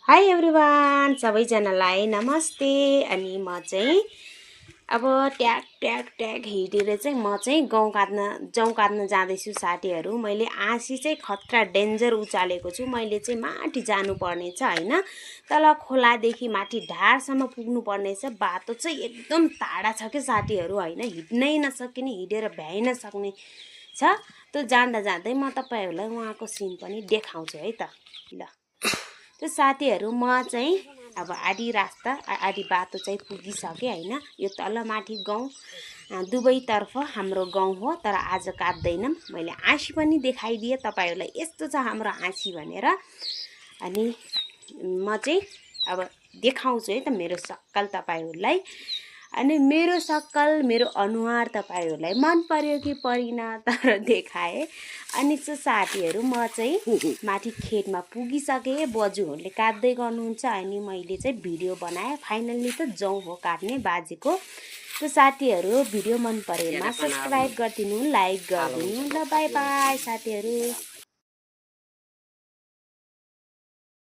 High everyone, सबैजनालाई नमस्ते। अनि म चाहिँ अब ट्याग ट्याग ट्याग हिँडेर चाहिँ म चाहिँ जौँ काट्न जाँदैछु साथीहरू। मैले आँसी चाहिँ खतरा डेन्जर उचालेको छु। मैले चाहिँ माथि जानुपर्ने छ हैन, तल खोलादेखि माथि ढाडसम्म पुग्नु पर्ने छ। बाटो चाहिँ एकदम टाढा छ के साथीहरू हैन, हिँड्नै नसकिने, हिँडेर भ्याइन सक्ने छ। त्यो जाँदा जाँदै म तपाईहरुलाई उहाँको सिन पनि देखाउँछु है त। ल त्यो साथीहरू, म चाहिँ अब आधी रास्ता आधी बाटो चाहिँ पुगिसके हैन। यो तल माथि गाउँ दुवैतर्फ हाम्रो गाउँ हो, तर आज काट्दैनौं। मैले आँसी पनि देखाइदिए तपाईहरुलाई, यस्तो छ हाम्रो आँसी भनेर। अनि म चाहिँ अब देखाउँछु है त मेरो सक्कल तपाईहरुलाई। अनि मेरो सक्कल, मेरो अनुहार तपाईहरुलाई मन पर्यो कि परिन, तर देखाए। अनि सो साथीहरू, म चाहिँ माथि खेतमा पुगिसके, बजुहरूले काट्दै गर्नुहुन्छ। अनि मैले चाहिँ भिडियो बनाए। फाइनल्ली त जौँ हो काट्ने बाजेको। तो साथीहरू, भिडियो मन परेमा सब्स्क्राइब गरिदिनु, लाइक गरिदिनु। ल बाई बाई साथीहरू।